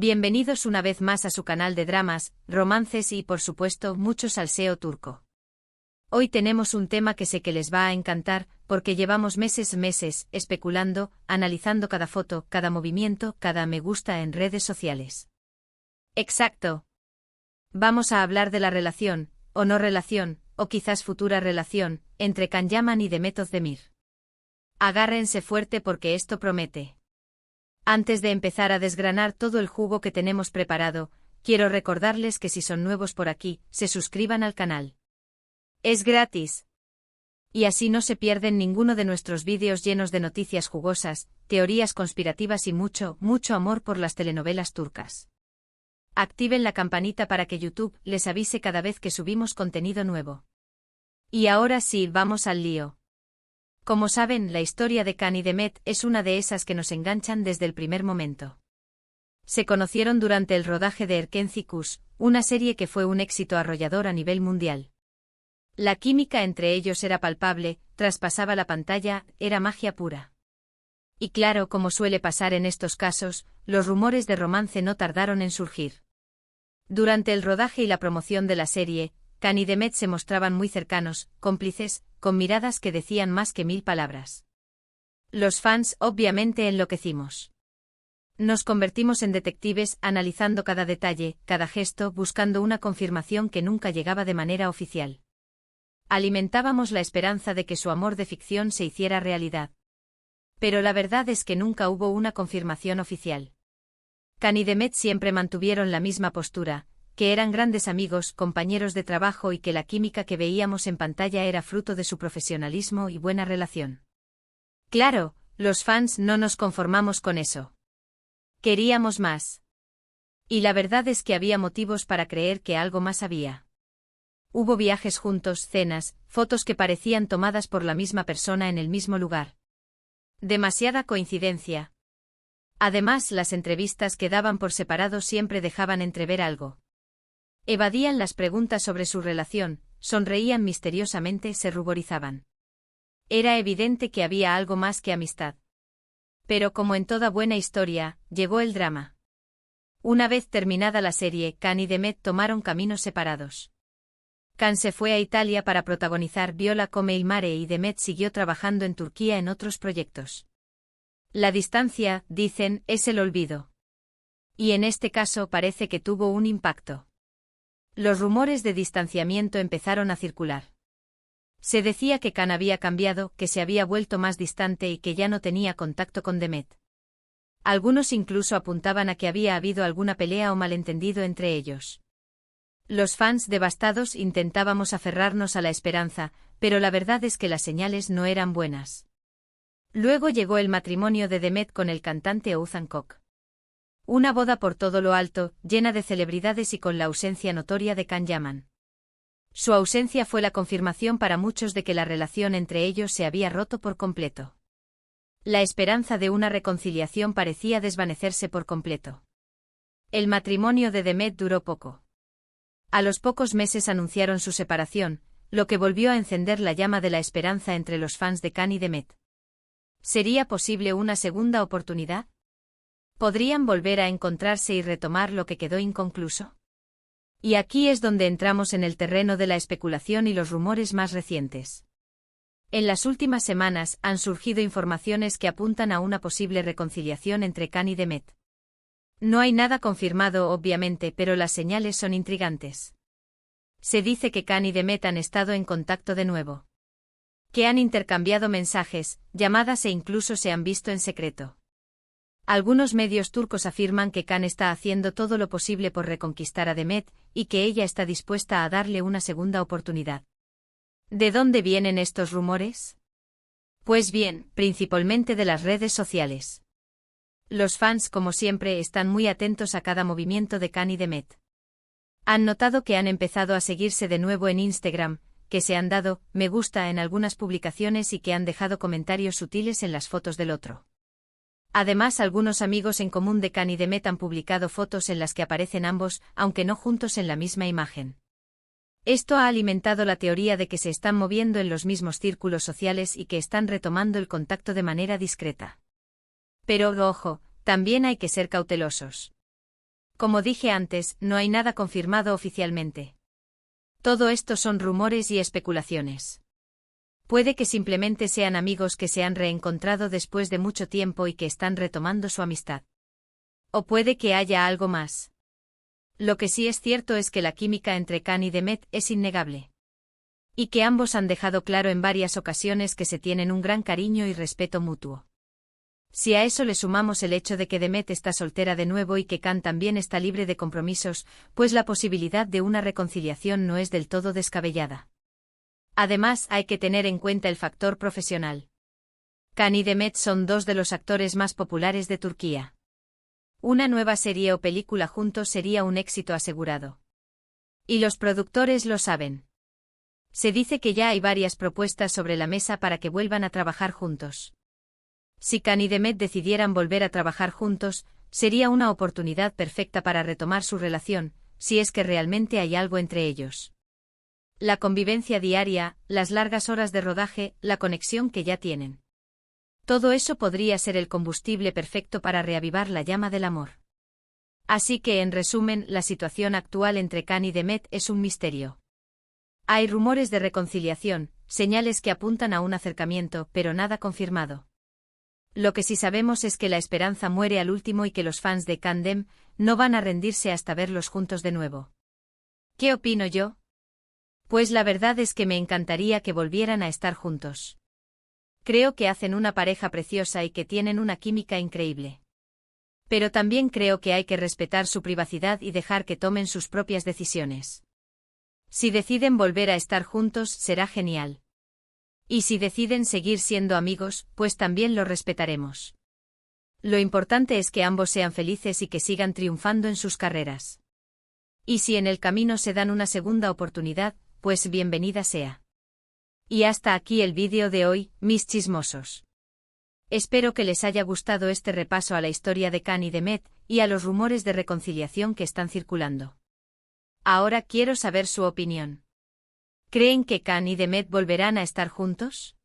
Bienvenidos una vez más a su canal de dramas, romances y, por supuesto, mucho salseo turco. Hoy tenemos un tema que sé que les va a encantar, porque llevamos meses especulando, analizando cada foto, cada movimiento, cada me gusta en redes sociales. Exacto. Vamos a hablar de la relación, o no relación, o quizás futura relación, entre Can Yaman y Demet Özdemir. Agárrense fuerte porque esto promete. Antes de empezar a desgranar todo el jugo que tenemos preparado, quiero recordarles que si son nuevos por aquí, se suscriban al canal. Es gratis. Y así no se pierden ninguno de nuestros vídeos llenos de noticias jugosas, teorías conspirativas y mucho amor por las telenovelas turcas. Activen la campanita para que YouTube les avise cada vez que subimos contenido nuevo. Y ahora sí, vamos al lío. Como saben, la historia de Can y Demet es una de esas que nos enganchan desde el primer momento. Se conocieron durante el rodaje de Erkenci Kuş, una serie que fue un éxito arrollador a nivel mundial. La química entre ellos era palpable, traspasaba la pantalla, era magia pura. Y claro, como suele pasar en estos casos, los rumores de romance no tardaron en surgir. Durante el rodaje y la promoción de la serie, Can y Demet se mostraban muy cercanos, cómplices, con miradas que decían más que 1000 palabras. Los fans obviamente enloquecimos. Nos convertimos en detectives, analizando cada detalle, cada gesto, buscando una confirmación que nunca llegaba de manera oficial. Alimentábamos la esperanza de que su amor de ficción se hiciera realidad. Pero la verdad es que nunca hubo una confirmación oficial. Can y Demet siempre mantuvieron la misma postura, que eran grandes amigos, compañeros de trabajo y que la química que veíamos en pantalla era fruto de su profesionalismo y buena relación. Claro, los fans no nos conformamos con eso. Queríamos más. Y la verdad es que había motivos para creer que algo más había. Hubo viajes juntos, cenas, fotos que parecían tomadas por la misma persona en el mismo lugar. Demasiada coincidencia. Además, las entrevistas que daban por separado siempre dejaban entrever algo. Evadían las preguntas sobre su relación, sonreían misteriosamente, se ruborizaban. Era evidente que había algo más que amistad. Pero como en toda buena historia, llegó el drama. Una vez terminada la serie, Can y Demet tomaron caminos separados. Can se fue a Italia para protagonizar Viola come il mare y Demet siguió trabajando en Turquía en otros proyectos. La distancia, dicen, es el olvido. Y en este caso parece que tuvo un impacto. Los rumores de distanciamiento empezaron a circular. Se decía que Can había cambiado, que se había vuelto más distante y que ya no tenía contacto con Demet. Algunos incluso apuntaban a que había habido alguna pelea o malentendido entre ellos. Los fans devastados intentábamos aferrarnos a la esperanza, pero la verdad es que las señales no eran buenas. Luego llegó el matrimonio de Demet con el cantante Oğuzhan Koç. Una boda por todo lo alto, llena de celebridades y con la ausencia notoria de Can Yaman. Su ausencia fue la confirmación para muchos de que la relación entre ellos se había roto por completo. La esperanza de una reconciliación parecía desvanecerse por completo. El matrimonio de Demet duró poco. A los pocos meses anunciaron su separación, lo que volvió a encender la llama de la esperanza entre los fans de Can y Demet. ¿Sería posible una segunda oportunidad? ¿Podrían volver a encontrarse y retomar lo que quedó inconcluso? Y aquí es donde entramos en el terreno de la especulación y los rumores más recientes. En las últimas semanas han surgido informaciones que apuntan a una posible reconciliación entre Can y Demet. No hay nada confirmado obviamente, pero las señales son intrigantes. Se dice que Can y Demet han estado en contacto de nuevo. Que han intercambiado mensajes, llamadas e incluso se han visto en secreto. Algunos medios turcos afirman que Can está haciendo todo lo posible por reconquistar a Demet, y que ella está dispuesta a darle una segunda oportunidad. ¿De dónde vienen estos rumores? Pues bien, principalmente de las redes sociales. Los fans, como siempre, están muy atentos a cada movimiento de Can y Demet. Han notado que han empezado a seguirse de nuevo en Instagram, que se han dado me gusta en algunas publicaciones y que han dejado comentarios sutiles en las fotos del otro. Además, algunos amigos en común de Can y Demet han publicado fotos en las que aparecen ambos, aunque no juntos en la misma imagen. Esto ha alimentado la teoría de que se están moviendo en los mismos círculos sociales y que están retomando el contacto de manera discreta. Pero, ojo, también hay que ser cautelosos. Como dije antes, no hay nada confirmado oficialmente. Todo esto son rumores y especulaciones. Puede que simplemente sean amigos que se han reencontrado después de mucho tiempo y que están retomando su amistad. O puede que haya algo más. Lo que sí es cierto es que la química entre Khan y Demet es innegable. Y que ambos han dejado claro en varias ocasiones que se tienen un gran cariño y respeto mutuo. Si a eso le sumamos el hecho de que Demet está soltera de nuevo y que Khan también está libre de compromisos, pues la posibilidad de una reconciliación no es del todo descabellada. Además, hay que tener en cuenta el factor profesional. Khan y Demet son dos de los actores más populares de Turquía. Una nueva serie o película juntos sería un éxito asegurado. Y los productores lo saben. Se dice que ya hay varias propuestas sobre la mesa para que vuelvan a trabajar juntos. Si Khan y Demet decidieran volver a trabajar juntos, sería una oportunidad perfecta para retomar su relación, si es que realmente hay algo entre ellos. La convivencia diaria, las largas horas de rodaje, la conexión que ya tienen. Todo eso podría ser el combustible perfecto para reavivar la llama del amor. Así que, en resumen, la situación actual entre Khan y Demet es un misterio. Hay rumores de reconciliación, señales que apuntan a un acercamiento, pero nada confirmado. Lo que sí sabemos es que la esperanza muere al último y que los fans de Kandem no van a rendirse hasta verlos juntos de nuevo. ¿Qué opino yo? Pues la verdad es que me encantaría que volvieran a estar juntos. Creo que hacen una pareja preciosa y que tienen una química increíble. Pero también creo que hay que respetar su privacidad y dejar que tomen sus propias decisiones. Si deciden volver a estar juntos, será genial. Y si deciden seguir siendo amigos, pues también lo respetaremos. Lo importante es que ambos sean felices y que sigan triunfando en sus carreras. Y si en el camino se dan una segunda oportunidad, pues bienvenida sea. Y hasta aquí el vídeo de hoy, mis chismosos. Espero que les haya gustado este repaso a la historia de Khan y Demet, y a los rumores de reconciliación que están circulando. Ahora quiero saber su opinión. ¿Creen que Khan y Demet volverán a estar juntos?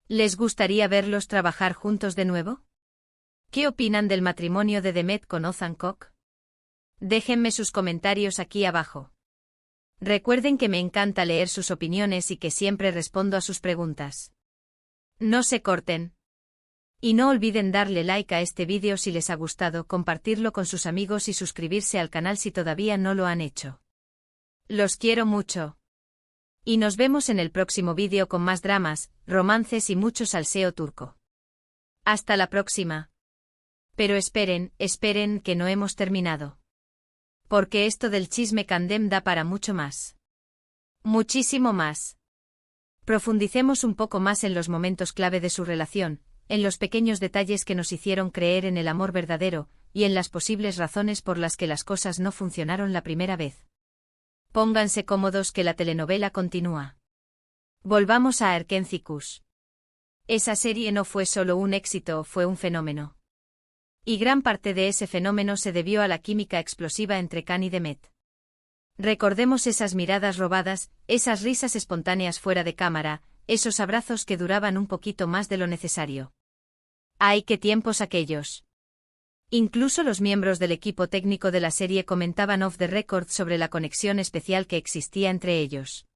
¿Les gustaría verlos trabajar juntos de nuevo? ¿Qué opinan del matrimonio de Demet con Ozan Koç? Déjenme sus comentarios aquí abajo. Recuerden que me encanta leer sus opiniones y que siempre respondo a sus preguntas. No se corten. Y no olviden darle like a este vídeo si les ha gustado, compartirlo con sus amigos y suscribirse al canal si todavía no lo han hecho. Los quiero mucho. Y nos vemos en el próximo vídeo con más dramas, romances y mucho salseo turco. Hasta la próxima. Pero esperen, que no hemos terminado. Porque esto del chisme Kandem da para mucho más. Muchísimo más. Profundicemos un poco más en los momentos clave de su relación, en los pequeños detalles que nos hicieron creer en el amor verdadero, y en las posibles razones por las que las cosas no funcionaron la primera vez. Pónganse cómodos que la telenovela continúa. Volvamos a Erkenci Kuş. Esa serie no fue solo un éxito, fue un fenómeno. Y gran parte de ese fenómeno se debió a la química explosiva entre Khan y Demet. Recordemos esas miradas robadas, esas risas espontáneas fuera de cámara, esos abrazos que duraban un poquito más de lo necesario. ¡Ay, qué tiempos aquellos! Incluso los miembros del equipo técnico de la serie comentaban off the record sobre la conexión especial que existía entre ellos.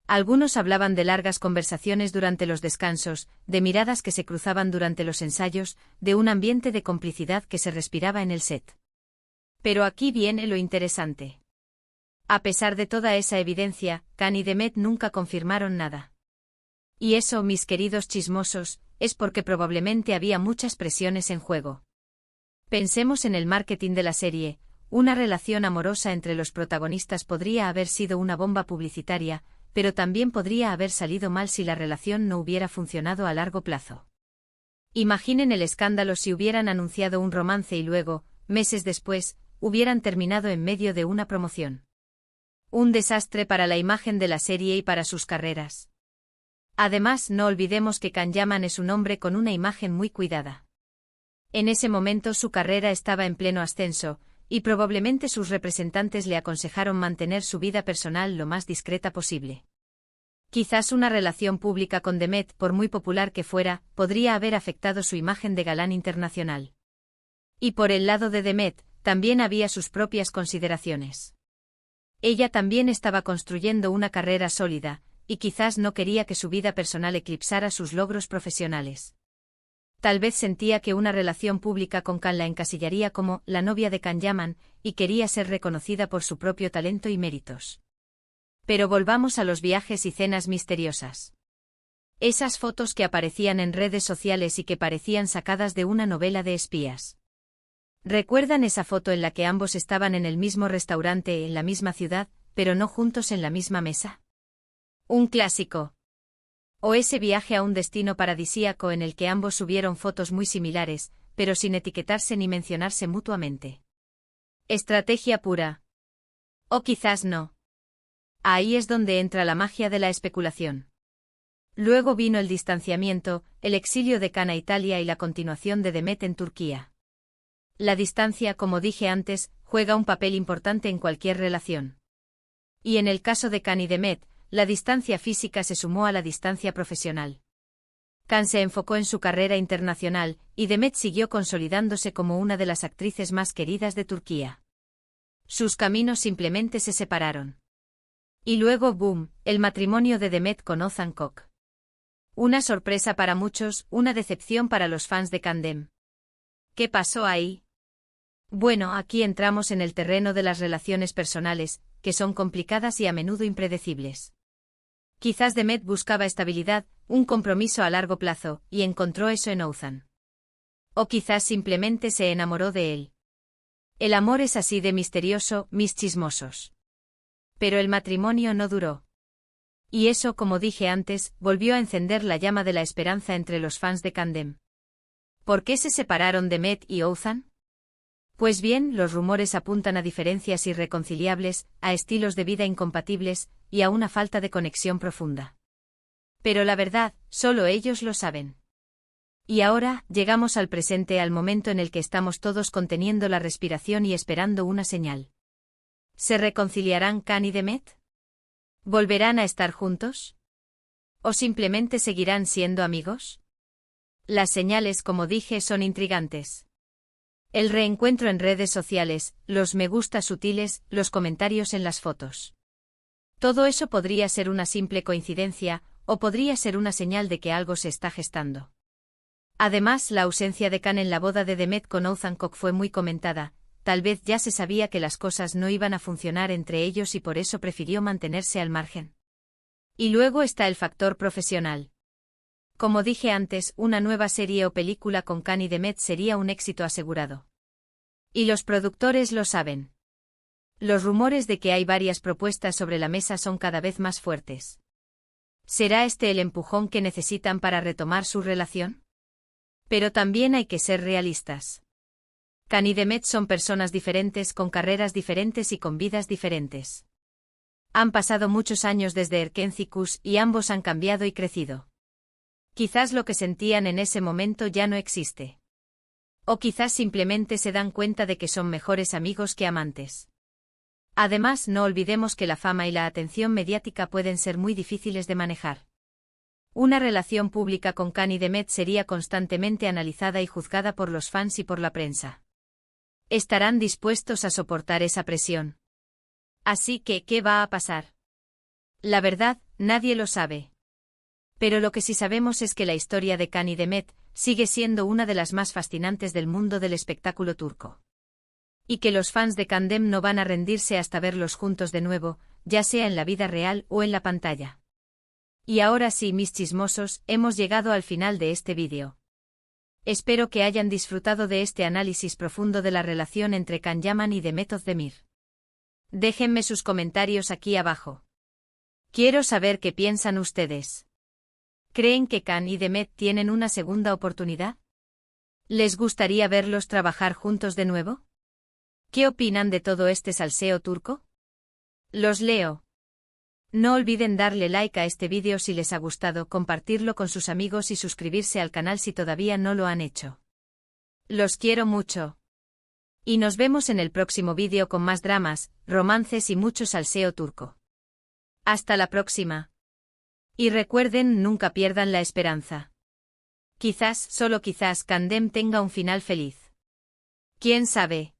Algunos hablaban de largas conversaciones durante los descansos, de miradas que se cruzaban durante los ensayos, de un ambiente de complicidad que se respiraba en el set. Pero aquí viene lo interesante. A pesar de toda esa evidencia, Khan y Demet nunca confirmaron nada. Y eso, mis queridos chismosos, es porque probablemente había muchas presiones en juego. Pensemos en el marketing de la serie, una relación amorosa entre los protagonistas podría haber sido una bomba publicitaria, pero también podría haber salido mal si la relación no hubiera funcionado a largo plazo. Imaginen el escándalo si hubieran anunciado un romance y luego, meses después, hubieran terminado en medio de una promoción. Un desastre para la imagen de la serie y para sus carreras. Además, no olvidemos que Can Yaman es un hombre con una imagen muy cuidada. En ese momento su carrera estaba en pleno ascenso, y probablemente sus representantes le aconsejaron mantener su vida personal lo más discreta posible. Quizás una relación pública con Demet, por muy popular que fuera, podría haber afectado su imagen de galán internacional. Y por el lado de Demet, también había sus propias consideraciones. Ella también estaba construyendo una carrera sólida, y quizás no quería que su vida personal eclipsara sus logros profesionales. Tal vez sentía que una relación pública con Kan la encasillaría como la novia de Kan Yaman, y quería ser reconocida por su propio talento y méritos. Pero volvamos a los viajes y cenas misteriosas. Esas fotos que aparecían en redes sociales y que parecían sacadas de una novela de espías. ¿Recuerdan esa foto en la que ambos estaban en el mismo restaurante en la misma ciudad, pero no juntos en la misma mesa? Un clásico. O ese viaje a un destino paradisíaco en el que ambos subieron fotos muy similares, pero sin etiquetarse ni mencionarse mutuamente. Estrategia pura. O quizás no. Ahí es donde entra la magia de la especulación. Luego vino el distanciamiento, el exilio de Kan a Italia y la continuación de Demet en Turquía. La distancia, como dije antes, juega un papel importante en cualquier relación. Y en el caso de Kan y Demet, la distancia física se sumó a la distancia profesional. Kan se enfocó en su carrera internacional, y Demet siguió consolidándose como una de las actrices más queridas de Turquía. Sus caminos simplemente se separaron. Y luego, boom, el matrimonio de Demet con Ozan Kok. Una sorpresa para muchos, una decepción para los fans de Kandem. ¿Qué pasó ahí? Bueno, aquí entramos en el terreno de las relaciones personales, que son complicadas y a menudo impredecibles. Quizás Demet buscaba estabilidad, un compromiso a largo plazo, y encontró eso en Ozan. O quizás simplemente se enamoró de él. El amor es así de misterioso, mis chismosos. Pero el matrimonio no duró. Y eso, como dije antes, volvió a encender la llama de la esperanza entre los fans de Kandem. ¿Por qué se separaron Demet y Ozan? Pues bien, los rumores apuntan a diferencias irreconciliables, a estilos de vida incompatibles, y a una falta de conexión profunda. Pero la verdad, solo ellos lo saben. Y ahora, llegamos al presente, al momento en el que estamos todos conteniendo la respiración y esperando una señal. ¿Se reconciliarán Kan y Demet? ¿Volverán a estar juntos? ¿O simplemente seguirán siendo amigos? Las señales, como dije, son intrigantes. El reencuentro en redes sociales, los me gusta sutiles, los comentarios en las fotos. Todo eso podría ser una simple coincidencia, o podría ser una señal de que algo se está gestando. Además, la ausencia de Kan en la boda de Demet con Ozan Kok fue muy comentada. Tal vez ya se sabía que las cosas no iban a funcionar entre ellos y por eso prefirió mantenerse al margen. Y luego está el factor profesional. Como dije antes, una nueva serie o película con Kan y Demet sería un éxito asegurado. Y los productores lo saben. Los rumores de que hay varias propuestas sobre la mesa son cada vez más fuertes. ¿Será este el empujón que necesitan para retomar su relación? Pero también hay que ser realistas. Kan y Demet son personas diferentes, con carreras diferentes y con vidas diferentes. Han pasado muchos años desde Erkencikus y ambos han cambiado y crecido. Quizás lo que sentían en ese momento ya no existe. O quizás simplemente se dan cuenta de que son mejores amigos que amantes. Además, no olvidemos que la fama y la atención mediática pueden ser muy difíciles de manejar. Una relación pública con Kan y Demet sería constantemente analizada y juzgada por los fans y por la prensa. ¿Estarán dispuestos a soportar esa presión? Así que, ¿qué va a pasar? La verdad, nadie lo sabe. Pero lo que sí sabemos es que la historia de Kan y Demet sigue siendo una de las más fascinantes del mundo del espectáculo turco. Y que los fans de Kandem no van a rendirse hasta verlos juntos de nuevo, ya sea en la vida real o en la pantalla. Y ahora sí, mis chismosos, hemos llegado al final de este vídeo. Espero que hayan disfrutado de este análisis profundo de la relación entre Kan Yaman y Demet Özdemir. Déjenme sus comentarios aquí abajo. Quiero saber qué piensan ustedes. ¿Creen que Kan y Demet tienen una segunda oportunidad? ¿Les gustaría verlos trabajar juntos de nuevo? ¿Qué opinan de todo este salseo turco? Los leo. No olviden darle like a este vídeo si les ha gustado, compartirlo con sus amigos y suscribirse al canal si todavía no lo han hecho. Los quiero mucho. Y nos vemos en el próximo vídeo con más dramas, romances y mucho salseo turco. Hasta la próxima. Y recuerden, nunca pierdan la esperanza. Quizás, solo quizás, Kandem tenga un final feliz. ¿Quién sabe?